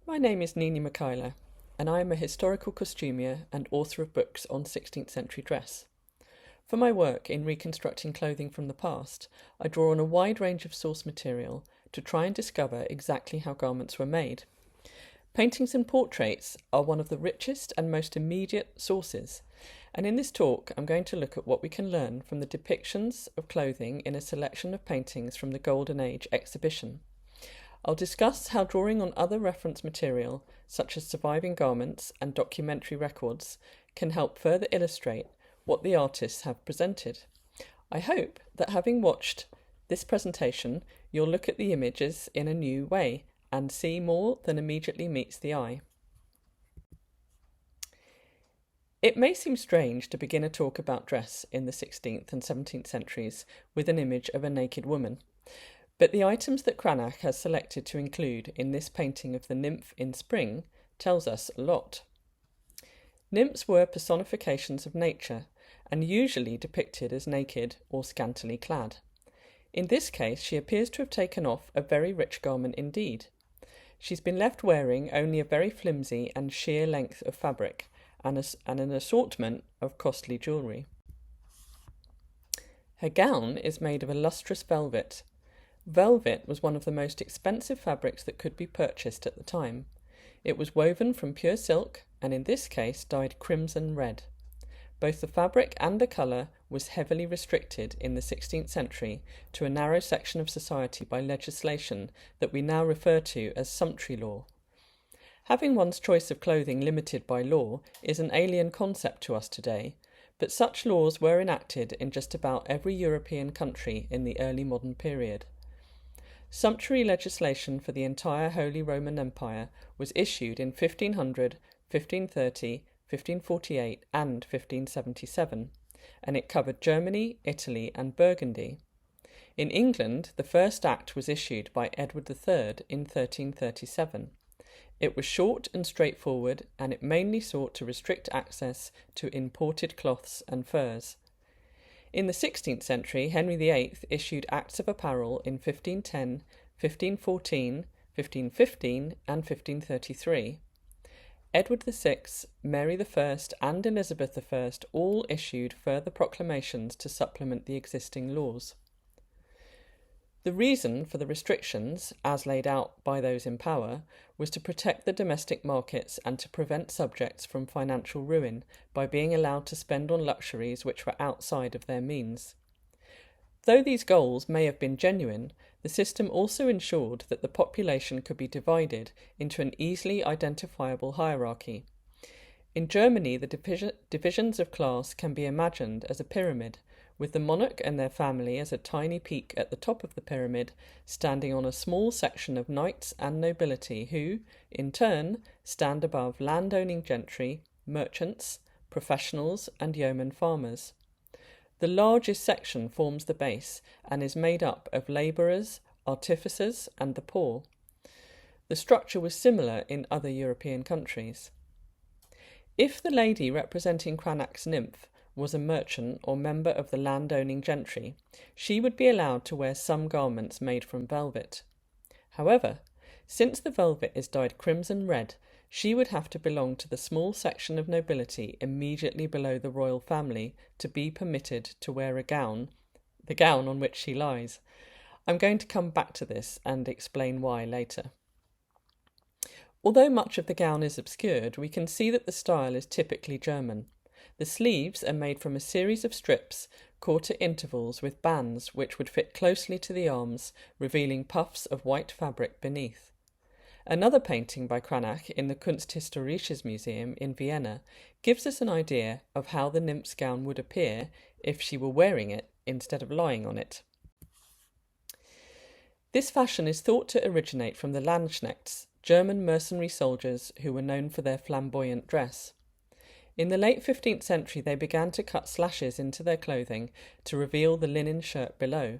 My name is Ninya Mikaila, and I am a historical costumier and author of books on 16th century dress. For my work in reconstructing clothing from the past, I draw on a wide range of source material to try and discover exactly how garments were made. Paintings and portraits are one of the richest and most immediate sources, and in this talk I'm going to look at what we can learn from the depictions of clothing in a selection of paintings from the Golden Age exhibition. I'll discuss how drawing on other reference material, such as surviving garments and documentary records, can help further illustrate what the artists have presented. I hope that having watched this presentation, you'll look at the images in a new way and see more than immediately meets the eye. It may seem strange to begin a talk about dress in the 16th and 17th centuries with an image of a naked woman. But the items that Cranach has selected to include in this painting of the nymph in spring tells us a lot. Nymphs were personifications of nature and usually depicted as naked or scantily clad. In this case, she appears to have taken off a very rich garment indeed. She's been left wearing only a very flimsy and sheer length of fabric and an assortment of costly jewellery. Her gown is made of a lustrous velvet. Velvet was one of the most expensive fabrics that could be purchased at the time. It was woven from pure silk and in this case dyed crimson red. Both the fabric and the colour was heavily restricted in the 16th century to a narrow section of society by legislation that we now refer to as sumptuary law. Having one's choice of clothing limited by law is an alien concept to us today, but such laws were enacted in just about every European country in the early modern period. Sumptuary legislation for the entire Holy Roman Empire was issued in 1500, 1530, 1548 and 1577, and it covered Germany, Italy and Burgundy. In England, the first act was issued by Edward III in 1337. It was short and straightforward, and it mainly sought to restrict access to imported cloths and furs. In the 16th century, Henry VIII issued Acts of Apparel in 1510, 1514, 1515 and 1533. Edward VI, Mary I and Elizabeth I all issued further proclamations to supplement the existing laws. The reason for the restrictions, as laid out by those in power, was to protect the domestic markets and to prevent subjects from financial ruin by being allowed to spend on luxuries which were outside of their means. Though these goals may have been genuine, the system also ensured that the population could be divided into an easily identifiable hierarchy. In Germany, the divisions of class can be imagined as a pyramid, with the monarch and their family as a tiny peak at the top of the pyramid, standing on a small section of knights and nobility who, in turn, stand above landowning gentry, merchants, professionals and yeoman farmers. The largest section forms the base and is made up of labourers, artificers and the poor. The structure was similar in other European countries. If the lady representing Cranach's nymph was a merchant or member of the landowning gentry, she would be allowed to wear some garments made from velvet. However, since the velvet is dyed crimson red, she would have to belong to the small section of nobility immediately below the royal family to be permitted to wear a gown, the gown on which she lies. I'm going to come back to this and explain why later. Although much of the gown is obscured, we can see that the style is typically German. The sleeves are made from a series of strips caught at intervals with bands which would fit closely to the arms, revealing puffs of white fabric beneath. Another painting by Cranach in the Kunsthistorisches Museum in Vienna gives us an idea of how the nymph's gown would appear if she were wearing it instead of lying on it. This fashion is thought to originate from the Landsknechts, German mercenary soldiers who were known for their flamboyant dress. In the late 15th century, they began to cut slashes into their clothing to reveal the linen shirt below.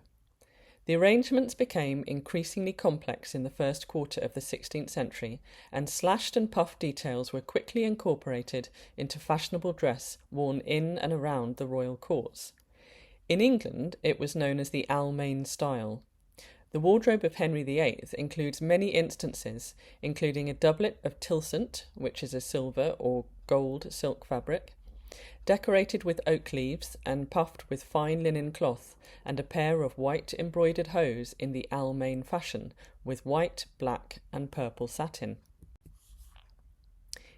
The arrangements became increasingly complex in the first quarter of the 16th century, and slashed and puffed details were quickly incorporated into fashionable dress worn in and around the royal courts. In England, it was known as the Almain style. The wardrobe of Henry VIII includes many instances, including a doublet of tilsant, which is a silver or gold silk fabric, decorated with oak leaves and puffed with fine linen cloth, and a pair of white embroidered hose in the Almain fashion, with white, black, and purple satin.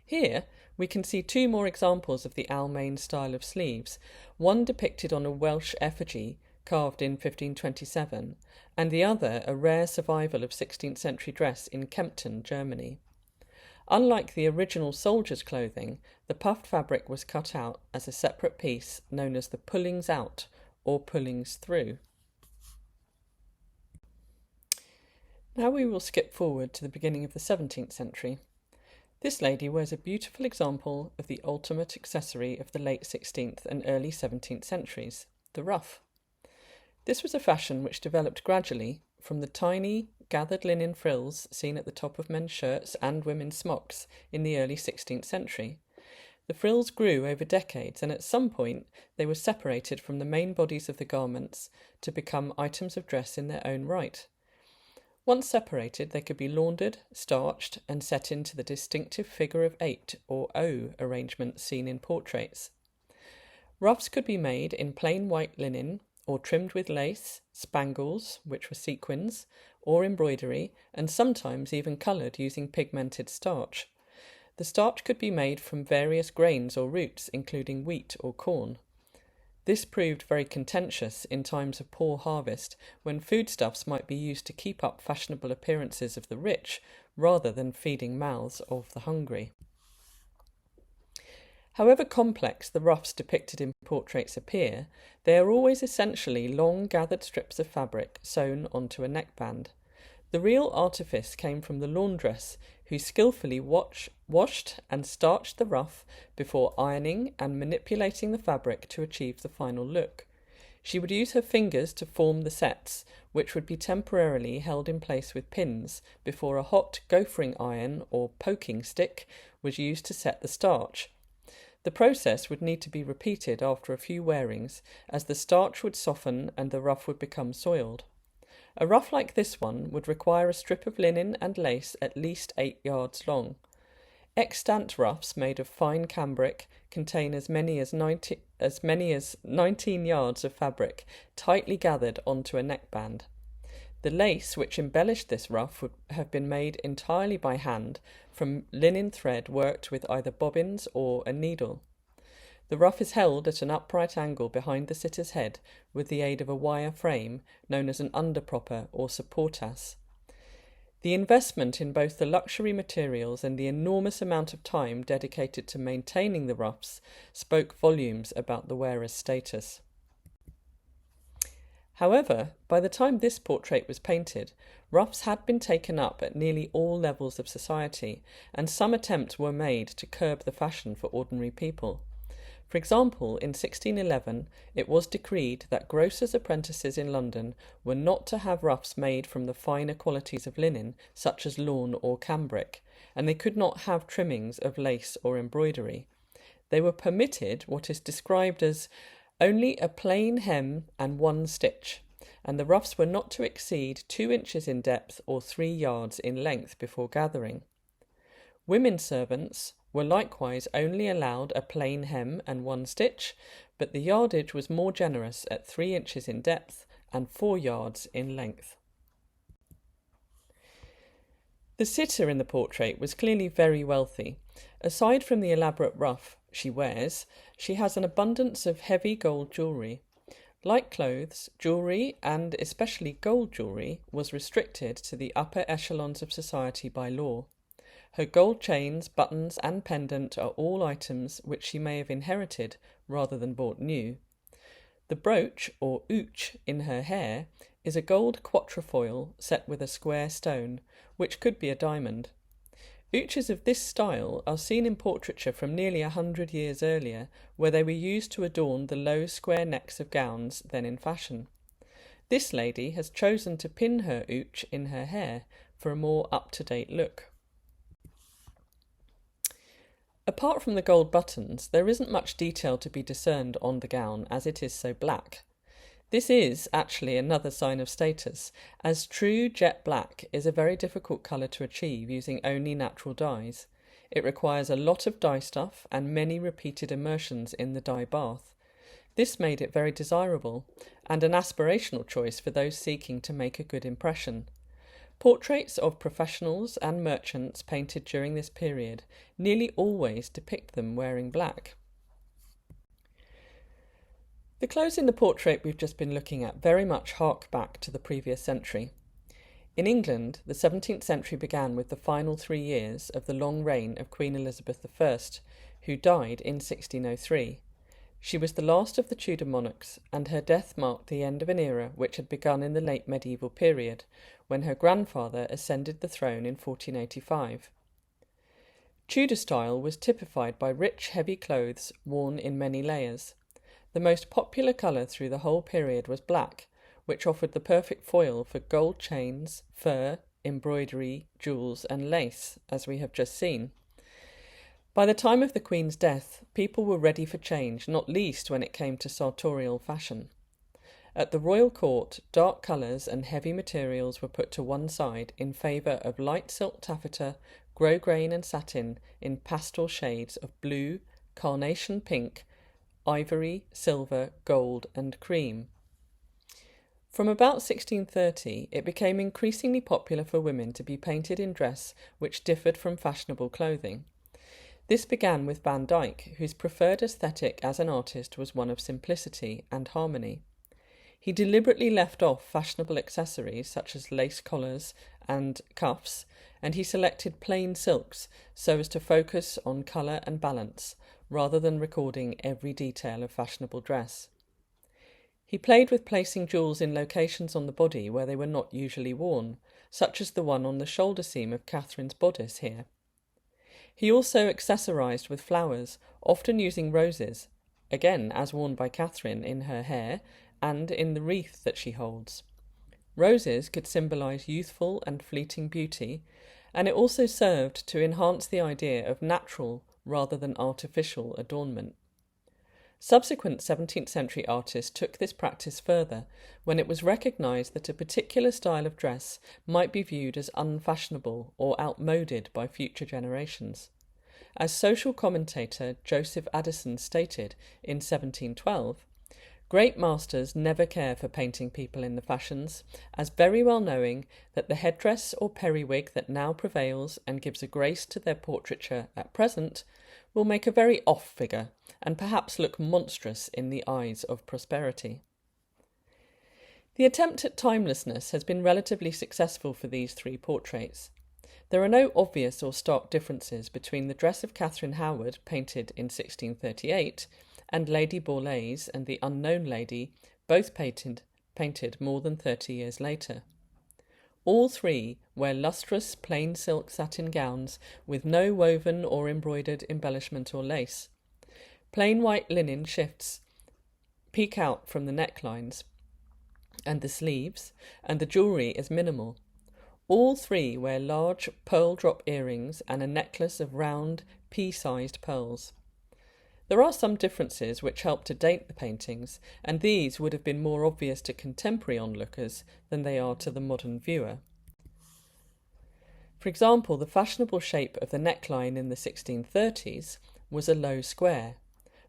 Here we can see two more examples of the Almain style of sleeves, one depicted on a Welsh effigy carved in 1527, and the other a rare survival of 16th century dress in Kempten, Germany. Unlike the original soldier's clothing, the puffed fabric was cut out as a separate piece known as the pullings out or pullings through. Now we will skip forward to the beginning of the 17th century. This lady wears a beautiful example of the ultimate accessory of the late 16th and early 17th centuries, the ruff. This was a fashion which developed gradually from the tiny gathered linen frills seen at the top of men's shirts and women's smocks in the early 16th century. The frills grew over decades, and at some point they were separated from the main bodies of the garments to become items of dress in their own right. Once separated, they could be laundered, starched, and set into the distinctive figure of 8 or O arrangement seen in portraits. Ruffs could be made in plain white linen, or trimmed with lace, spangles, which were sequins, or embroidery, and sometimes even coloured using pigmented starch. The starch could be made from various grains or roots, including wheat or corn. This proved very contentious in times of poor harvest, when foodstuffs might be used to keep up fashionable appearances of the rich, rather than feeding mouths of the hungry. However complex the ruffs depicted in portraits appear, they are always essentially long gathered strips of fabric sewn onto a neckband. The real artifice came from the laundress, who skillfully washed and starched the ruff before ironing and manipulating the fabric to achieve the final look. She would use her fingers to form the sets, which would be temporarily held in place with pins before a hot gophering iron or poking stick was used to set the starch. The process would need to be repeated after a few wearings, as the starch would soften and the ruff would become soiled. A ruff like this one would require a strip of linen and lace at least 8 yards long. Extant ruffs made of fine cambric contain as many as 19 yards of fabric, tightly gathered onto a neckband. The lace which embellished this ruff would have been made entirely by hand from linen thread worked with either bobbins or a needle. The ruff is held at an upright angle behind the sitter's head with the aid of a wire frame known as an underpropper or supportass. The investment in both the luxury materials and the enormous amount of time dedicated to maintaining the ruffs spoke volumes about the wearer's status. However, by the time this portrait was painted, ruffs had been taken up at nearly all levels of society, and some attempts were made to curb the fashion for ordinary people. For example, in 1611, it was decreed that grocers' apprentices in London were not to have ruffs made from the finer qualities of linen, such as lawn or cambric, and they could not have trimmings of lace or embroidery. They were permitted what is described as only a plain hem and 1 stitch, and the ruffs were not to exceed 2 inches in depth or 3 yards in length before gathering. Women servants were likewise only allowed a plain hem and 1 stitch, but the yardage was more generous at 3 inches in depth and 4 yards in length. The sitter in the portrait was clearly very wealthy. Aside from the elaborate ruff she wears, she has an abundance of heavy gold jewellery. Like clothes, jewellery, and especially gold jewellery, was restricted to the upper echelons of society by law. Her gold chains, buttons, and pendant are all items which she may have inherited rather than bought new. The brooch, or ooch, in her hair is a gold quatrefoil set with a square stone, which could be a diamond. Ooches of this style are seen in portraiture from nearly 100 years earlier, where they were used to adorn the low square necks of gowns then in fashion. This lady has chosen to pin her ooch in her hair for a more up-to-date look. Apart from the gold buttons, there isn't much detail to be discerned on the gown, as it is so black. This is actually another sign of status, as true jet black is a very difficult colour to achieve using only natural dyes. It requires a lot of dye stuff and many repeated immersions in the dye bath. This made it very desirable and an aspirational choice for those seeking to make a good impression. Portraits of professionals and merchants painted during this period nearly always depict them wearing black. The clothes in the portrait we've just been looking at very much hark back to the previous century. In England, the 17th century began with the final 3 years of the long reign of Queen Elizabeth I, who died in 1603. She was the last of the Tudor monarchs, and her death marked the end of an era which had begun in the late medieval period, when her grandfather ascended the throne in 1485. Tudor style was typified by rich, heavy clothes worn in many layers. The most popular colour through the whole period was black, which offered the perfect foil for gold chains, fur, embroidery, jewels and lace, as we have just seen. By the time of the Queen's death, people were ready for change, not least when it came to sartorial fashion. At the royal court, dark colours and heavy materials were put to one side in favour of light silk taffeta, grosgrain and satin in pastel shades of blue, carnation pink, ivory, silver, gold and cream. From about 1630, it became increasingly popular for women to be painted in dress which differed from fashionable clothing. This began with Van Dyck, whose preferred aesthetic as an artist was one of simplicity and harmony. He deliberately left off fashionable accessories such as lace collars and cuffs, and he selected plain silks so as to focus on colour and balance, rather than recording every detail of fashionable dress. He played with placing jewels in locations on the body where they were not usually worn, such as the one on the shoulder seam of Catherine's bodice here. He also accessorised with flowers, often using roses, again as worn by Catherine in her hair and in the wreath that she holds. Roses could symbolise youthful and fleeting beauty, and it also served to enhance the idea of natural rather than artificial adornment. Subsequent 17th century artists took this practice further when it was recognised that a particular style of dress might be viewed as unfashionable or outmoded by future generations. As social commentator Joseph Addison stated in 1712, "Great masters never care for painting people in the fashions, as very well knowing that the headdress or periwig that now prevails and gives a grace to their portraiture at present will make a very off figure, and perhaps look monstrous in the eyes of prosperity." The attempt at timelessness has been relatively successful for these three portraits. There are no obvious or stark differences between the dress of Catherine Howard, painted in 1638, and Lady Borlase and the Unknown Lady, both painted more than 30 years later. All three wear lustrous plain silk satin gowns with no woven or embroidered embellishment or lace. Plain white linen shifts peek out from the necklines and the sleeves, and the jewellery is minimal. All three wear large pearl drop earrings and a necklace of round, pea-sized pearls. There are some differences which help to date the paintings, and these would have been more obvious to contemporary onlookers than they are to the modern viewer. For example, the fashionable shape of the neckline in the 1630s was a low square.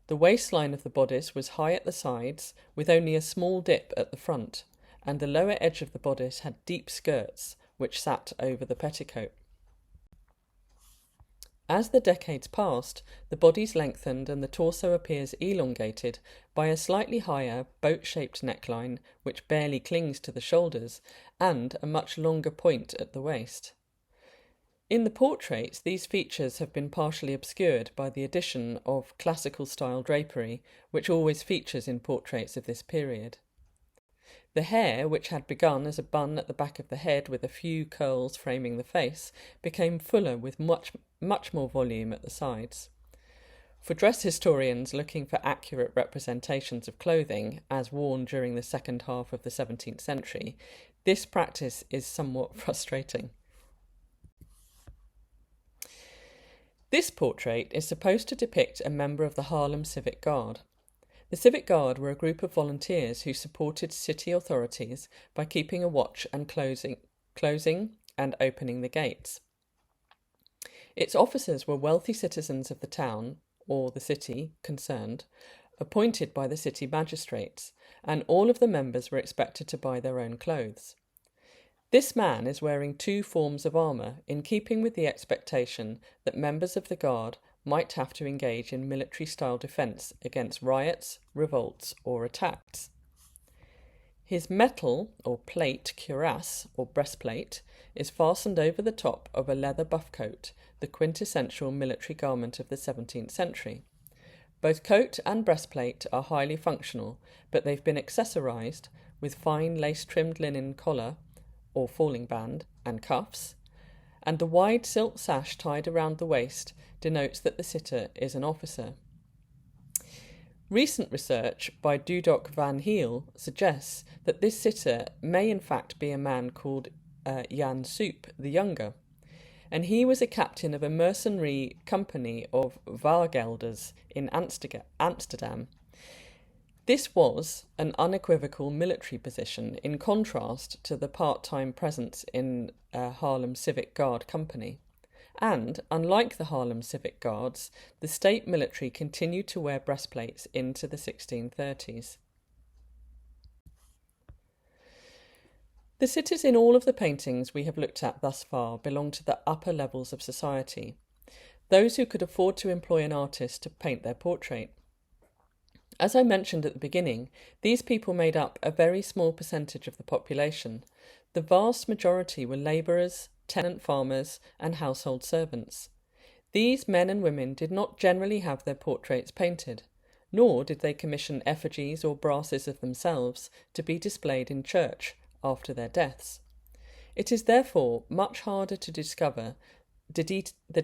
The waistline of the bodice was high at the sides, with only a small dip at the front, and the lower edge of the bodice had deep skirts, which sat over the petticoat. As the decades passed, the bodies lengthened and the torso appears elongated by a slightly higher, boat-shaped neckline, which barely clings to the shoulders, and a much longer point at the waist. In the portraits, these features have been partially obscured by the addition of classical-style drapery, which always features in portraits of this period. The hair, which had begun as a bun at the back of the head with a few curls framing the face, became fuller with much more volume at the sides. For dress historians looking for accurate representations of clothing as worn during the second half of the 17th century, this practice is somewhat frustrating. This portrait is supposed to depict a member of the Harlem Civic Guard. The Civic Guard were a group of volunteers who supported city authorities by keeping a watch and closing and opening the gates. Its officers were wealthy citizens of the town, or the city concerned, appointed by the city magistrates, and all of the members were expected to buy their own clothes. This man is wearing two forms of armour, in keeping with the expectation that members of the Guard might have to engage in military-style defence against riots, revolts, or attacks. His metal, or plate, cuirass, or breastplate, is fastened over the top of a leather buff coat, the quintessential military garment of the 17th century. Both coat and breastplate are highly functional, but they've been accessorised with fine lace-trimmed linen collar, or falling band, and cuffs, and the wide silk sash tied around the waist denotes that the sitter is an officer. Recent research by Dudok van Heel suggests that this sitter may in fact be a man called Jan Soep the Younger, and he was a captain of a mercenary company of Vaargelders in Amsterdam. This was an unequivocal military position in contrast to the part-time presence in Haarlem Civic Guard Company. And, unlike the Haarlem Civic Guards, the state military continued to wear breastplates into the 1630s. The sitters in all of the paintings we have looked at thus far belong to the upper levels of society, those who could afford to employ an artist to paint their portrait. As I mentioned at the beginning, these people made up a very small percentage of the population. The vast majority were labourers, tenant farmers, and household servants. These men and women did not generally have their portraits painted, nor did they commission effigies or brasses of themselves to be displayed in church after their deaths. It is therefore much harder to discover the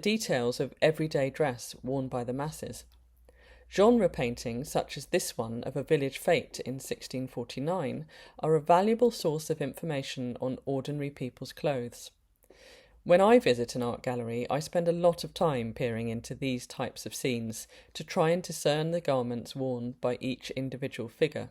details of everyday dress worn by the masses. Genre paintings, such as this one of a village fete in 1649, are a valuable source of information on ordinary people's clothes. When I visit an art gallery, I spend a lot of time peering into these types of scenes to try and discern the garments worn by each individual figure.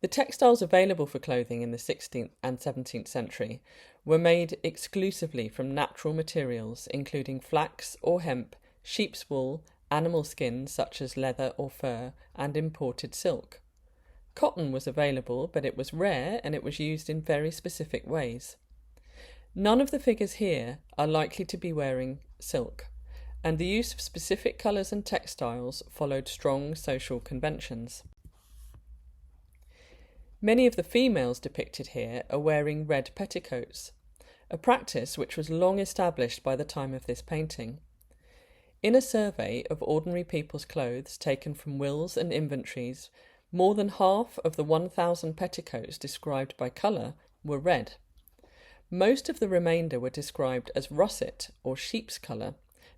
The textiles available for clothing in the 16th and 17th century were made exclusively from natural materials, including flax or hemp, sheep's wool, animal skins such as leather or fur, and imported silk. Cotton was available, but it was rare and it was used in very specific ways. None of the figures here are likely to be wearing silk, and the use of specific colours and textiles followed strong social conventions. Many of the females depicted here are wearing red petticoats, a practice which was long established by the time of this painting. In a survey of ordinary people's clothes taken from wills and inventories, more than half of the 1,000 petticoats described by colour were red. Most of the remainder were described as russet or sheep's colour,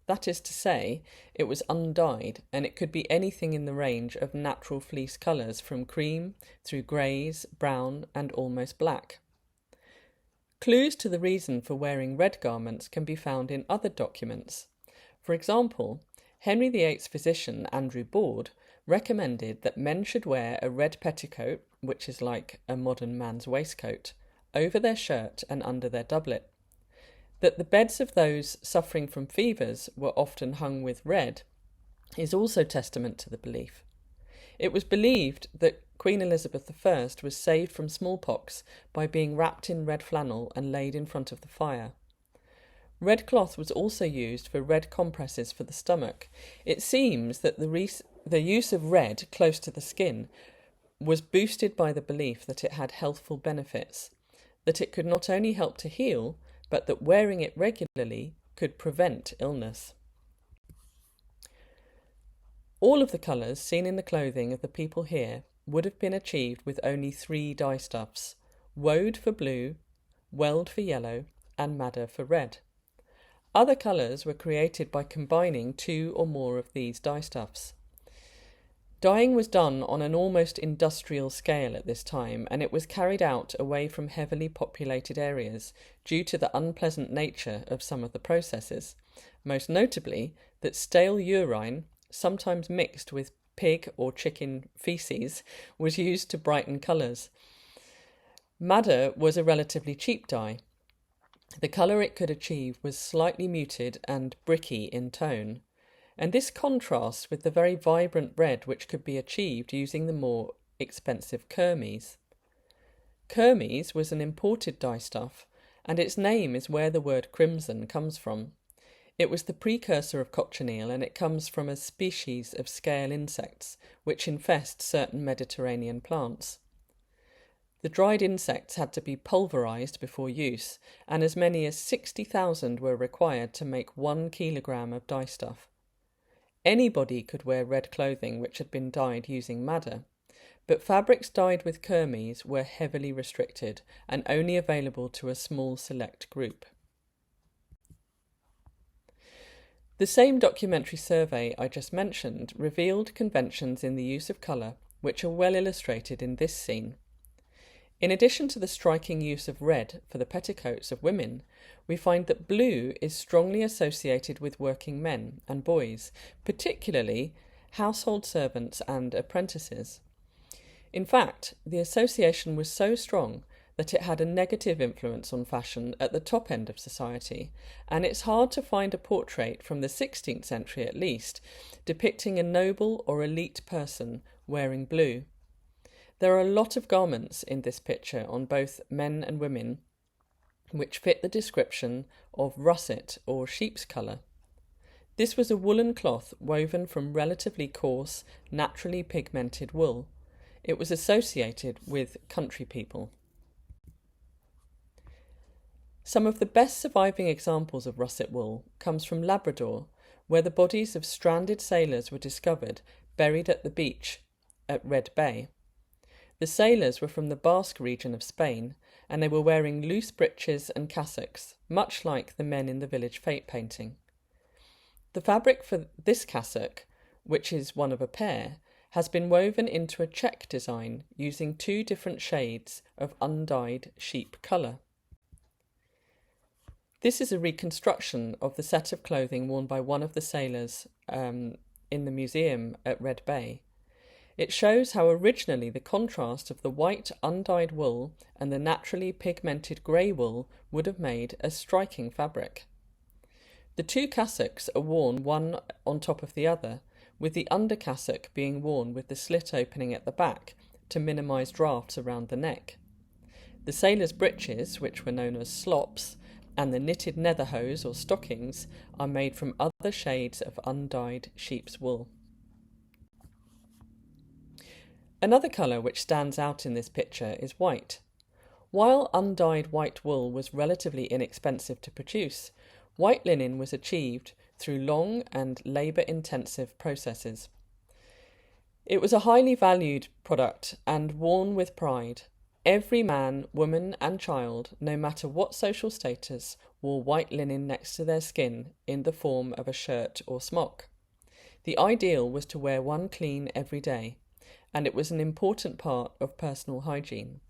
that is to say, it was undyed, and it could be anything in the range of natural fleece colours from cream through greys, brown and almost black. Clues to the reason for wearing red garments can be found in other documents. For example, Henry VIII's physician Andrew Boord recommended that men should wear a red petticoat, which is like a modern man's waistcoat, over their shirt and under their doublet. That the beds of those suffering from fevers were often hung with red is also testament to the belief. It was believed that Queen Elizabeth I was saved from smallpox by being wrapped in red flannel and laid in front of the fire. Red cloth was also used for red compresses for the stomach. It seems that the use of red close to the skin was boosted by the belief that it had healthful benefits, that it could not only help to heal, but that wearing it regularly could prevent illness. All of the colours seen in the clothing of the people here would have been achieved with only 3 dye-stuffs: woad for blue, weld for yellow, and madder for red. Other colours were created by combining 2 or more of these dye-stuffs. Dyeing was done on an almost industrial scale at this time, and it was carried out away from heavily populated areas due to the unpleasant nature of some of the processes, most notably that stale urine, sometimes mixed with pig or chicken feces was used to brighten colours. Madder was a relatively cheap dye. The colour it could achieve was slightly muted and bricky in tone, and this contrasts with the very vibrant red which could be achieved using the more expensive kermes. Kermes was an imported dyestuff, and its name is where the word crimson comes from. It was the precursor of cochineal, and it comes from a species of scale insects which infest certain Mediterranean plants. The dried insects had to be pulverised before use, and as many as 60,000 were required to make 1 kilogram of dyestuff. Anybody could wear red clothing which had been dyed using madder, but fabrics dyed with kermes were heavily restricted and only available to a small select group. The same documentary survey I just mentioned revealed conventions in the use of colour which are well illustrated in this scene. In addition to the striking use of red for the petticoats of women, we find that blue is strongly associated with working men and boys, particularly household servants and apprentices. In fact, the association was so strong that it had a negative influence on fashion at the top end of society, and it's hard to find a portrait from the 16th century at least depicting a noble or elite person wearing blue. There are a lot of garments in this picture on both men and women which fit the description of russet or sheep's colour. This was a woolen cloth woven from relatively coarse, naturally pigmented wool. It was associated with country people. Some of the best surviving examples of russet wool comes from Labrador, where the bodies of stranded sailors were discovered buried at the beach at Red Bay. The sailors were from the Basque region of Spain, and they were wearing loose breeches and cassocks, much like the men in the village fate painting. The fabric for this cassock, which is one of a pair, has been woven into a check design using 2 different shades of undyed sheep colour. This is a reconstruction of the set of clothing worn by one of the sailors in the museum at Red Bay. It shows how originally the contrast of the white undyed wool and the naturally pigmented grey wool would have made a striking fabric. The 2 cassocks are worn one on top of the other, with the under cassock being worn with the slit opening at the back to minimise drafts around the neck. The sailors' breeches, which were known as slops, and the knitted netherhose or stockings are made from other shades of undyed sheep's wool. Another colour which stands out in this picture is white. While undyed white wool was relatively inexpensive to produce, white linen was achieved through long and labour-intensive processes. It was a highly valued product and worn with pride. Every man, woman and child, no matter what social status, wore white linen next to their skin in the form of a shirt or smock. The ideal was to wear one clean every day, and it was an important part of personal hygiene.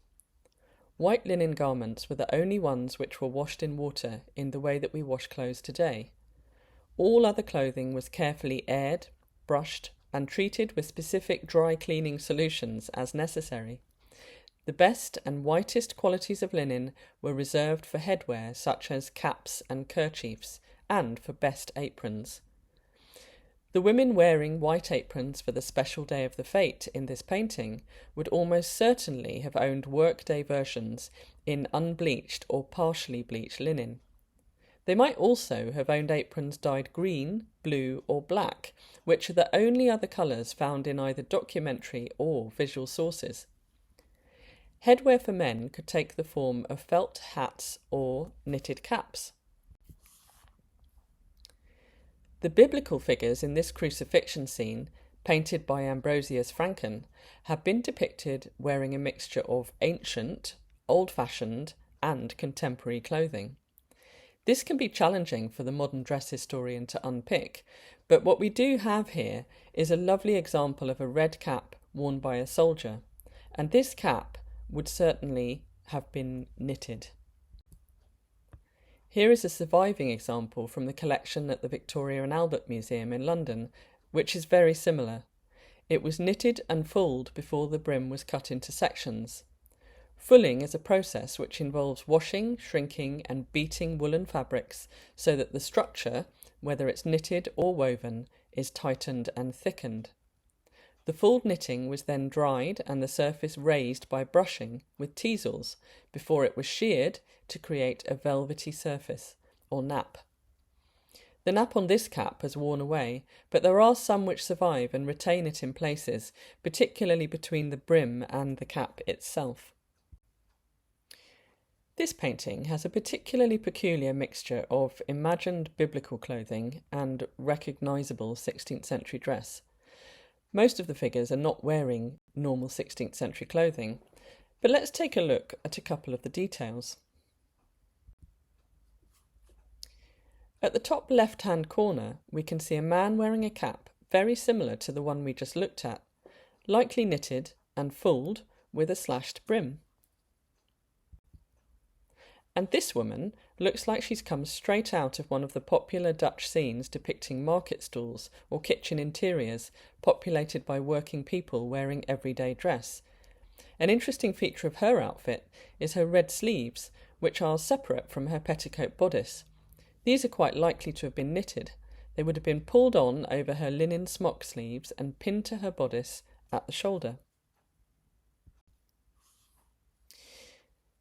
White linen garments were the only ones which were washed in water in the way that we wash clothes today. All other clothing was carefully aired, brushed, and treated with specific dry cleaning solutions as necessary. The best and whitest qualities of linen were reserved for headwear such as caps and kerchiefs, and for best aprons. The women wearing white aprons for the special day of the fete in this painting would almost certainly have owned workday versions in unbleached or partially bleached linen. They might also have owned aprons dyed green, blue or black, which are the only other colours found in either documentary or visual sources. Headwear for men could take the form of felt hats or knitted caps. The biblical figures in this crucifixion scene, painted by Ambrosius Franken, have been depicted wearing a mixture of ancient, old-fashioned and contemporary clothing. This can be challenging for the modern dress historian to unpick, but what we do have here is a lovely example of a red cap worn by a soldier, and this cap would certainly have been knitted. Here is a surviving example from the collection at the Victoria and Albert Museum in London, which is very similar. It was knitted and fulled before the brim was cut into sections. Fulling is a process which involves washing, shrinking and beating woolen fabrics so that the structure, whether it's knitted or woven, is tightened and thickened. The fulled knitting was then dried and the surface raised by brushing with teasels before it was sheared to create a velvety surface, or nap. The nap on this cap has worn away, but there are some which survive and retain it in places, particularly between the brim and the cap itself. This painting has a particularly peculiar mixture of imagined biblical clothing and recognisable 16th century dress. Most of the figures are not wearing normal 16th century clothing, but let's take a look at a couple of the details. At the top left-hand corner, we can see a man wearing a cap very similar to the one we just looked at, likely knitted and fulled with a slashed brim. And this woman looks like she's come straight out of one of the popular Dutch scenes depicting market stalls or kitchen interiors populated by working people wearing everyday dress. An interesting feature of her outfit is her red sleeves, which are separate from her petticoat bodice. These are quite likely to have been knitted. They would have been pulled on over her linen smock sleeves and pinned to her bodice at the shoulder.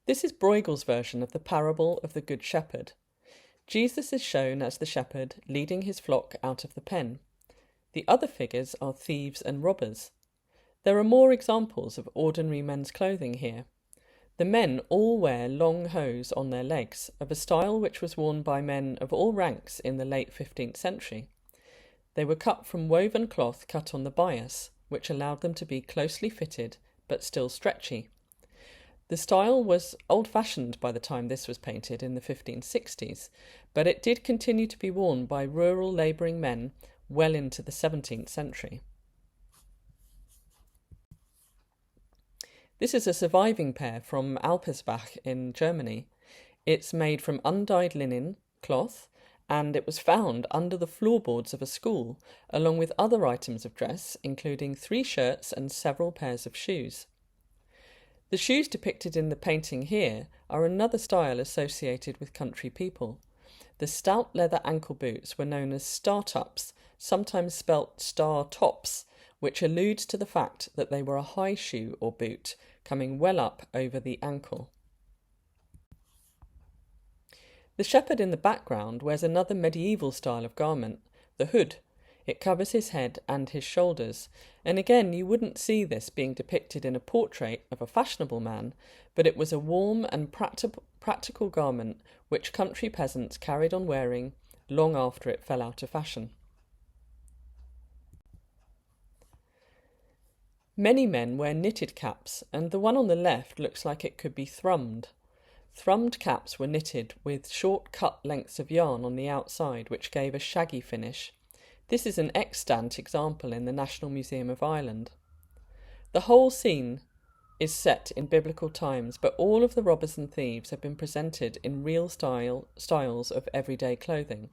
This is Bruegel's version of the parable of the Good Shepherd. Jesus is shown as the shepherd leading his flock out of the pen. The other figures are thieves and robbers. There are more examples of ordinary men's clothing here. The men all wear long hose on their legs, of a style which was worn by men of all ranks in the late 15th century. They were cut from woven cloth cut on the bias, which allowed them to be closely fitted but still stretchy. The style was old-fashioned by the time this was painted in the 1560s, but it did continue to be worn by rural labouring men well into the 17th century. This is a surviving pair from Alpersbach in Germany. It's made from undyed linen, cloth, and it was found under the floorboards of a school, along with other items of dress, including 3 shirts and several pairs of shoes. The shoes depicted in the painting here are another style associated with country people. The stout leather ankle boots were known as startups, sometimes spelt star tops, which alludes to the fact that they were a high shoe or boot coming well up over the ankle. The shepherd in the background wears another medieval style of garment, the hood. It covers his head and his shoulders, and again you wouldn't see this being depicted in a portrait of a fashionable man, but it was a warm and practical garment which country peasants carried on wearing long after it fell out of fashion. Many men wear knitted caps, and the one on the left looks like it could be thrummed. Thrummed caps were knitted with short cut lengths of yarn on the outside, which gave a shaggy finish. This is an extant example in the National Museum of Ireland. The whole scene is set in biblical times, but all of the robbers and thieves have been presented in real styles of everyday clothing.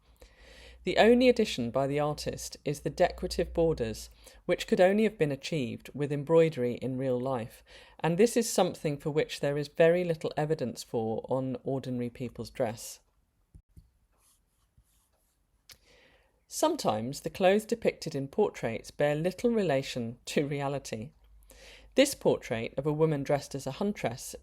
The only addition by the artist is the decorative borders, which could only have been achieved with embroidery in real life, and this is something for which there is very little evidence for on ordinary people's dress. Sometimes the clothes depicted in portraits bear little relation to reality. This portrait of a woman dressed as a huntress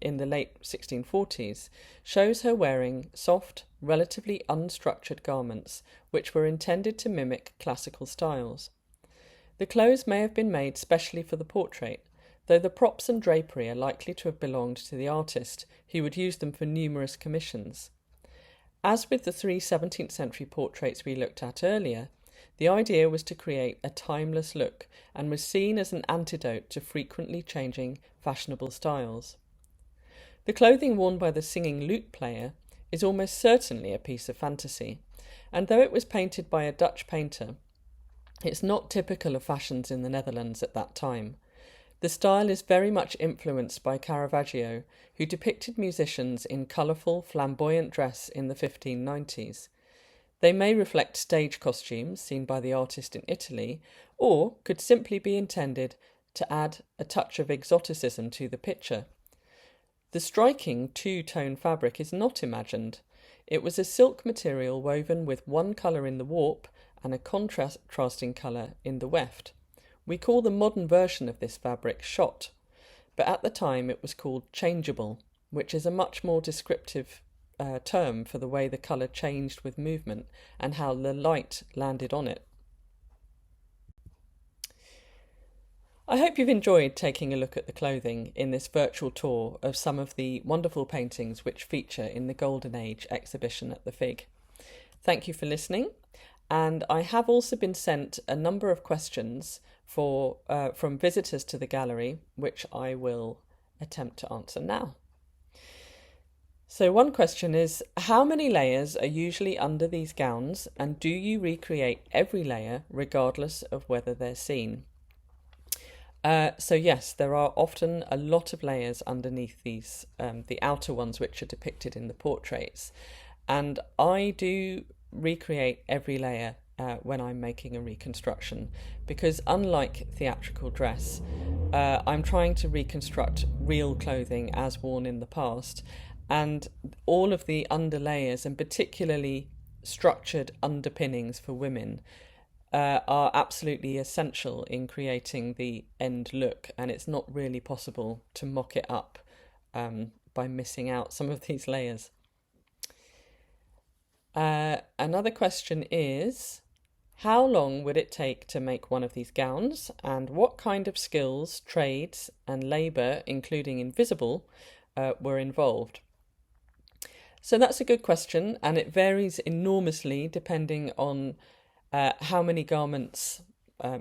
in the late 1640s shows her wearing soft, relatively unstructured garments which were intended to mimic classical styles. The clothes may have been made specially for the portrait, though the props and drapery are likely to have belonged to the artist, who would use them for numerous commissions. As with the 3 17th century portraits we looked at earlier, the idea was to create a timeless look and was seen as an antidote to frequently changing fashionable styles. The clothing worn by the singing lute player is almost certainly a piece of fantasy, and though it was painted by a Dutch painter, it's not typical of fashions in the Netherlands at that time. The style is very much influenced by Caravaggio, who depicted musicians in colourful, flamboyant dress in the 1590s. They may reflect stage costumes seen by the artist in Italy, or could simply be intended to add a touch of exoticism to the picture. The striking two-tone fabric is not imagined. It was a silk material woven with one colour in the warp and a contrasting colour in the weft. We call the modern version of this fabric shot, but at the time it was called changeable, which is a much more descriptive term for the way the colour changed with movement and how the light landed on it. I hope you've enjoyed taking a look at the clothing in this virtual tour of some of the wonderful paintings which feature in the Golden Age exhibition at the Figge. Thank you for listening, and I have also been sent a number of questions from visitors to the gallery, which I will attempt to answer now. So one question is, how many layers are usually under these gowns, and do you recreate every layer regardless of whether they're seen? So yes, there are often a lot of layers underneath these, the outer ones which are depicted in the portraits. And I do recreate every layer when I'm making a reconstruction, because unlike theatrical dress, I'm trying to reconstruct real clothing as worn in the past. And all of the underlayers, and particularly structured underpinnings for women, are absolutely essential in creating the end look, and it's not really possible to mock it up by missing out some of these layers. Another question is, how long would it take to make one of these gowns, and what kind of skills, trades and labour, including invisible, were involved? So that's a good question, and it varies enormously depending on how many garments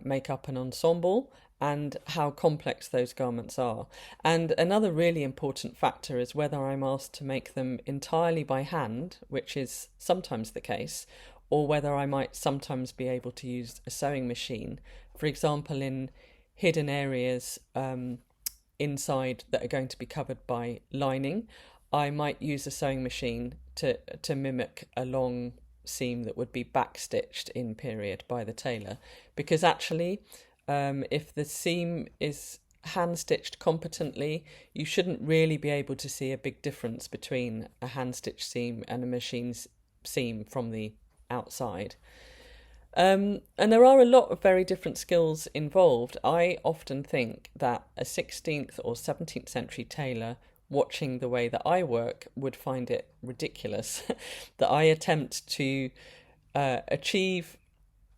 make up an ensemble and how complex those garments are. And another really important factor is whether I'm asked to make them entirely by hand, which is sometimes the case, or whether I might sometimes be able to use a sewing machine. For example, in hidden areas inside that are going to be covered by lining, I might use a sewing machine to mimic a long seam that would be backstitched in period by the tailor, because actually if the seam is hand stitched competently, you shouldn't really be able to see a big difference between a hand stitched seam and a machine's seam from the outside. And there are a lot of very different skills involved. I often think that a 16th or 17th century tailor watching the way that I work would find it ridiculous that I attempt to achieve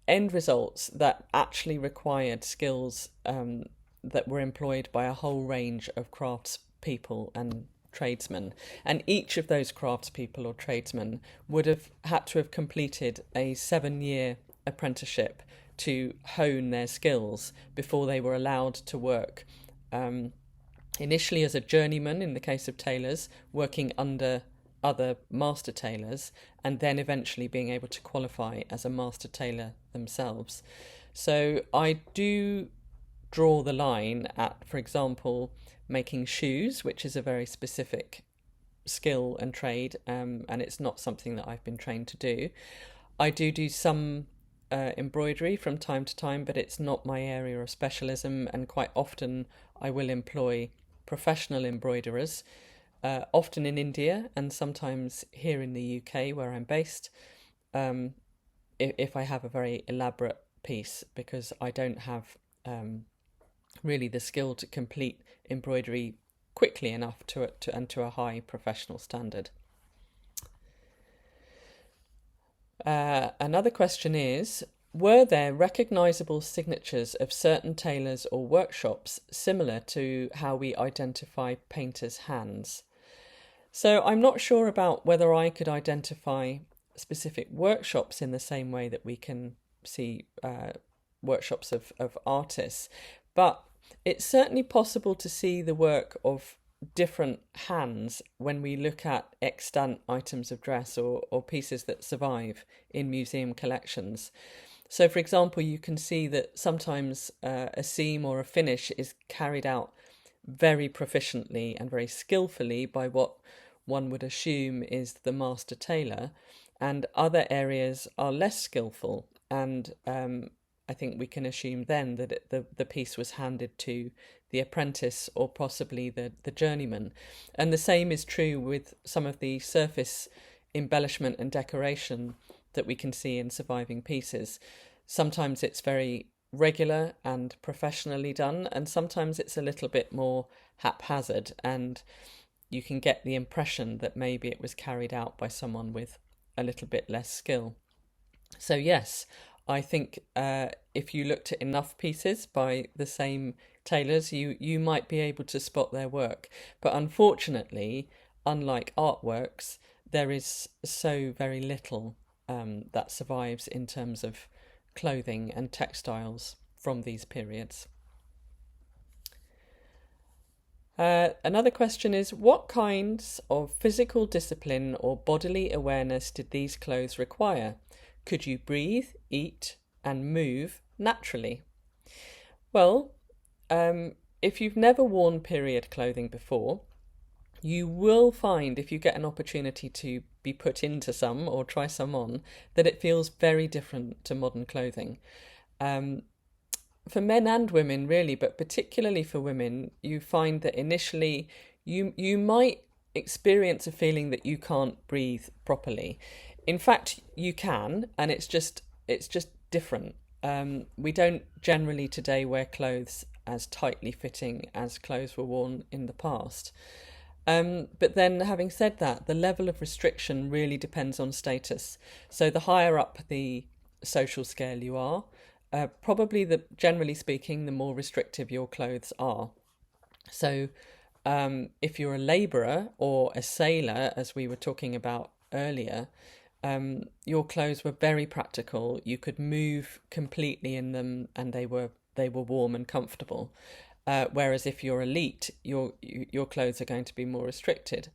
end results that actually required skills that were employed by a whole range of craftspeople and tradesmen. And each of those craftspeople or tradesmen would have had to have completed a 7-year apprenticeship to hone their skills before they were allowed to work initially as a journeyman in the case of tailors, working under other master tailors, and then eventually being able to qualify as a master tailor themselves. So I do draw the line at, for example, making shoes, which is a very specific skill and trade, and it's not something that I've been trained to do. I do some embroidery from time to time, but it's not my area of specialism, and quite often I will employ professional embroiderers, often in India and sometimes here in the UK where I'm based, if I have a very elaborate piece, because I don't have really the skill to complete embroidery quickly enough and to a high professional standard. Another question is, were there recognisable signatures of certain tailors or workshops similar to how we identify painters' hands? So I'm not sure about whether I could identify specific workshops in the same way that we can see workshops of artists, but it's certainly possible to see the work of different hands when we look at extant items of dress or pieces that survive in museum collections. So, for example, you can see that sometimes a seam or a finish is carried out very proficiently and very skillfully by what one would assume is the master tailor, and other areas are less skillful. And I think we can assume then that the piece was handed to the apprentice or possibly the journeyman. And the same is true with some of the surface embellishment and decoration that we can see in surviving pieces. Sometimes it's very regular and professionally done, and sometimes it's a little bit more haphazard, and you can get the impression that maybe it was carried out by someone with a little bit less skill. So yes, I think if you looked at enough pieces by the same tailors, you might be able to spot their work. But unfortunately, unlike artworks, there is so very little that survives in terms of clothing and textiles from these periods. Another question is, what kinds of physical discipline or bodily awareness did these clothes require? Could you breathe, eat, and move naturally? Well, if you've never worn period clothing before, you will find, if you get an opportunity to be put into some or try some on, that it feels very different to modern clothing. For men and women, really, but particularly for women, you find that initially you might experience a feeling that you can't breathe properly. In fact, you can, and it's just different. We don't generally today wear clothes as tightly fitting as clothes were worn in the past. But then, having said that, the level of restriction really depends on status. So the higher up the social scale you are, probably generally speaking, the more restrictive your clothes are. So if you're a labourer or a sailor, as we were talking about earlier, your clothes were very practical. You could move completely in them, and they were warm and comfortable. Whereas if you're elite, your clothes are going to be more restrictive.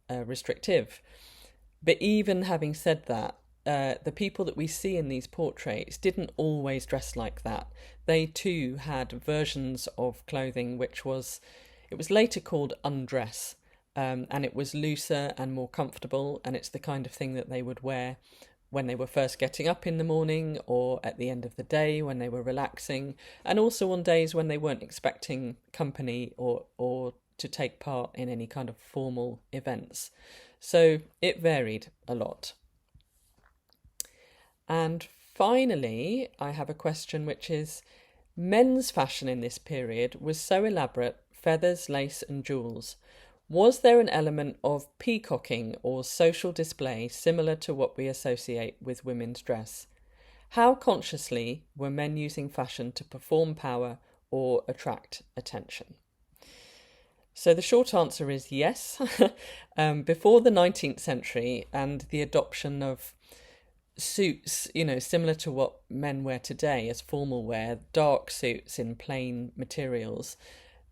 But even having said that, the people that we see in these portraits didn't always dress like that. They too had versions of clothing it was later called undress, and it was looser and more comfortable, and it's the kind of thing that they would wear when they were first getting up in the morning or at the end of the day when they were relaxing, and also on days when they weren't expecting company or to take part in any kind of formal events. So it varied a lot. And finally, I have a question which is, men's fashion in this period was so elaborate, feathers, lace and jewels. Was there an element of peacocking or social display similar to what we associate with women's dress? How consciously were men using fashion to perform power or attract attention? So the short answer is yes. Before the 19th century and the adoption of suits, similar to what men wear today as formal wear, dark suits in plain materials,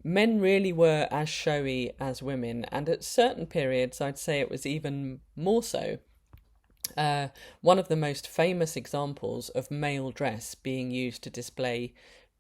men really were as showy as women, and at certain periods I'd say it was even more so. One of the most famous examples of male dress being used to display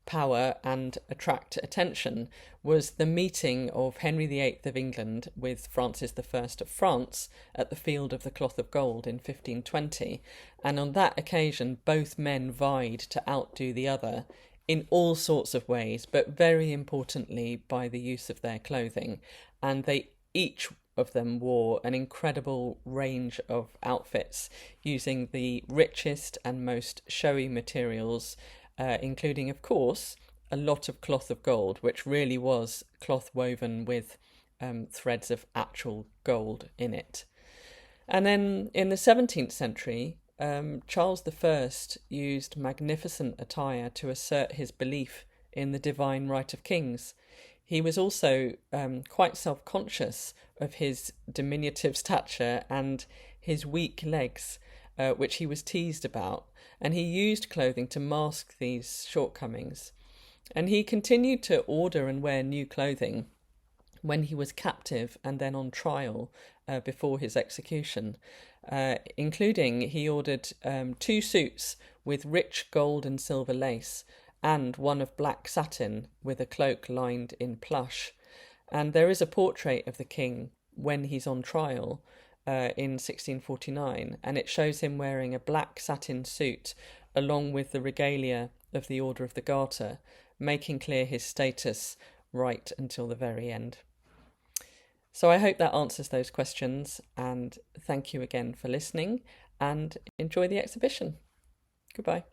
power and attract attention was the meeting of Henry VIII of England with Francis I of France at the Field of the Cloth of Gold in 1520, and on that occasion both men vied to outdo the other in all sorts of ways, but very importantly by the use of their clothing, and they each of them wore an incredible range of outfits using the richest and most showy materials, including, of course, a lot of cloth of gold, which really was cloth woven with threads of actual gold in it. And then in the 17th century, Charles I used magnificent attire to assert his belief in the divine right of kings. He was also quite self-conscious of his diminutive stature and his weak legs, which he was teased about, and he used clothing to mask these shortcomings. And he continued to order and wear new clothing when he was captive and then on trial before his execution, including he ordered 2 suits with rich gold and silver lace and one of black satin with a cloak lined in plush. And there is a portrait of the king when he's on trial, in 1649, and it shows him wearing a black satin suit along with the regalia of the Order of the Garter, making clear his status right until the very end. So I hope that answers those questions, and thank you again for listening, and enjoy the exhibition. Goodbye.